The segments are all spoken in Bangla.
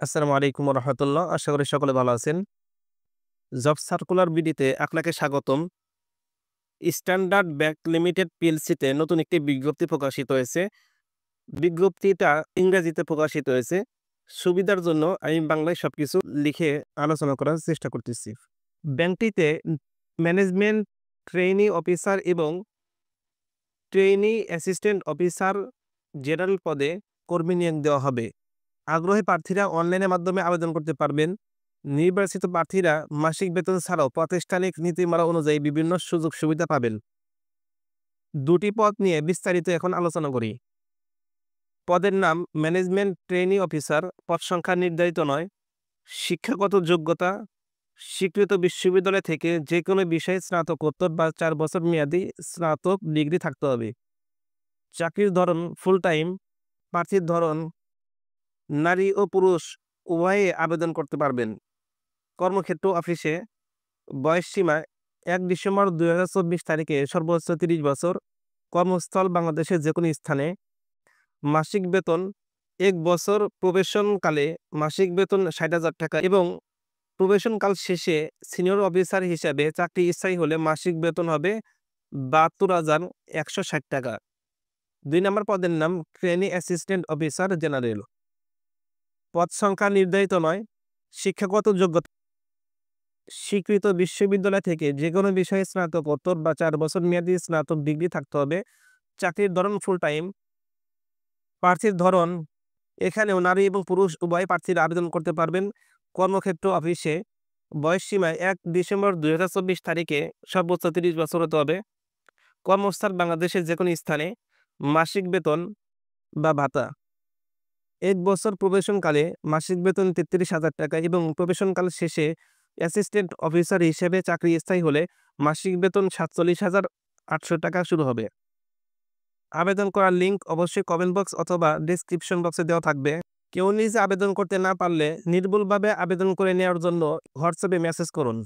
আসসালামু আলাইকুম রহমতুল্লাহ। আশা করি সকলে ভালো আছেন। জব সার্কুলার বিডিতে আপনাকে স্বাগতম। স্ট্যান্ডার্ড ব্যাংক লিমিটেড পিএলসিতে নতুন একটি বিজ্ঞপ্তি প্রকাশিত হয়েছে। বিজ্ঞপ্তিটা ইংরেজিতে প্রকাশিত হয়েছে। সুবিধার জন্য আমি বাংলায় সবকিছু লিখে আলোচনা করার চেষ্টা করতেছি। ব্যাংকটিতে ম্যানেজমেন্ট ট্রেইনি অফিসার এবং ট্রেইনি অ্যাসিস্ট্যান্ট অফিসার জেনারেল পদে কর্মী নিয়োগ দেওয়া হবে। আগ্রহী প্রার্থীরা অনলাইনের মাধ্যমে আবেদন করতে পারবেন। নির্বাচিত প্রার্থীরা মাসিক বেতন ছাড়াও প্রাতিষ্ঠানিক নীতিমালা অনুযায়ী বিভিন্ন সুযোগ সুবিধা পাবেন। দুটি পদ নিয়ে বিস্তারিত এখন আলোচনা করি। পদের নাম ম্যানেজমেন্ট ট্রেইনি অফিসার। পদ সংখ্যা নির্ধারিত নয়। শিক্ষাগত যোগ্যতা স্বীকৃত বিশ্ববিদ্যালয় থেকে যে কোনো বিষয়ে স্নাতকোত্তর বা 4 বছর মেয়াদী স্নাতক ডিগ্রি থাকতে হবে। চাকরির ধরন ফুল টাইম। প্রার্থীর ধরন নারী ও পুরুষ উভয়ে আবেদন করতে পারবেন। কর্মক্ষেত্র অফিসে। বয়সসীমা ১ ডিসেম্বর ২০২৪ তারিখে সর্বোচ্চ ৩০ বছর। কর্মস্থল বাংলাদেশের যেকোনো স্থানে। মাসিক বেতন ১ বছর প্রবেশনকালে মাসিক বেতন ৬০,০০০ টাকা এবং প্রবেশনকাল শেষে সিনিয়র অফিসার হিসাবে চাকরি স্থায়ী হলে মাসিক বেতন হবে ৭২,১৬০ টাকা। ২ নম্বর পদের নাম ট্রেনি অ্যাসিস্ট্যান্ট অফিসার জেনারেল। পদ সংখ্যা নির্ধারিত নয়। শিক্ষাগত যোগ্যতা স্বীকৃত বিশ্ববিদ্যালয় থেকে যে কোনো বিষয়ে স্নাতকোত্তর বা 4 বছর মেয়াদী স্নাতক ডিগ্রি থাকতে হবে। চাকরির ধরন ফুল টাইম। প্রার্থীর ধরন এখানেও নারী এবং পুরুষ উভয় প্রার্থীরা আবেদন করতে পারবেন। কর্মক্ষেত্র অফিসে। বয়সসীমায় ১ ডিসেম্বর ২০২৪ তারিখে সর্বোচ্চ ৩০ বছর হতে হবে। কর্মস্থল বাংলাদেশের যে কোনো স্থানে। মাসিক বেতন বা ভাতা ১ বছর প্রবেশনকালে মাসিক বেতন ৩৩,০০০ টাকা এবং প্রবেশনকাল শেষে অ্যাসিস্ট্যান্ট অফিসার হিসেবে চাকরি স্থায়ী হলে মাসিক বেতন ৪৭,৮০০ টাকা শুরু হবে। আবেদন করার লিঙ্ক অবশ্যই কমেন্ট বক্স অথবা ডেসক্রিপশন বক্সে দেওয়া থাকবে। কেউ নিজে আবেদন করতে না পারলে নির্ভুলভাবে আবেদন করে নেওয়ার জন্য হোয়াটসঅ্যাপে মেসেজ করুন।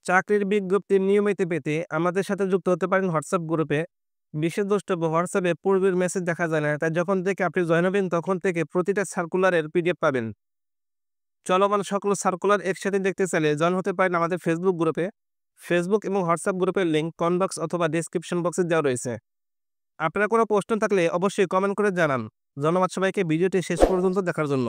চাকরির বিজ্ঞপ্তি নিয়মিত পেতে আমাদের সাথে যুক্ত হতে পারেন হোয়াটসঅ্যাপ গ্রুপে। বিশেষ দ্রষ্টব্য, হোয়াটসঅ্যাপে পূর্বের মেসেজ দেখা যায় না, তাই যখন থেকে আপনি জয়েন হবেন তখন থেকে প্রতিটা সার্কুলারের পিডিএফ পাবেন। চলমান সকল সার্কুলার একসাথে দেখতে চাইলে জয়েন হতে পারেন আমাদের ফেসবুক গ্রুপে। ফেসবুক এবং হোয়াটসঅ্যাপ গ্রুপের লিঙ্ক কমেন্ট বক্স অথবা ডেসক্রিপশন বক্সে দেওয়া রয়েছে। আপনার কোনো প্রশ্ন থাকলে অবশ্যই কমেন্ট করে জানান। ধন্যবাদ সবাইকে ভিডিওটি শেষ পর্যন্ত দেখার জন্য।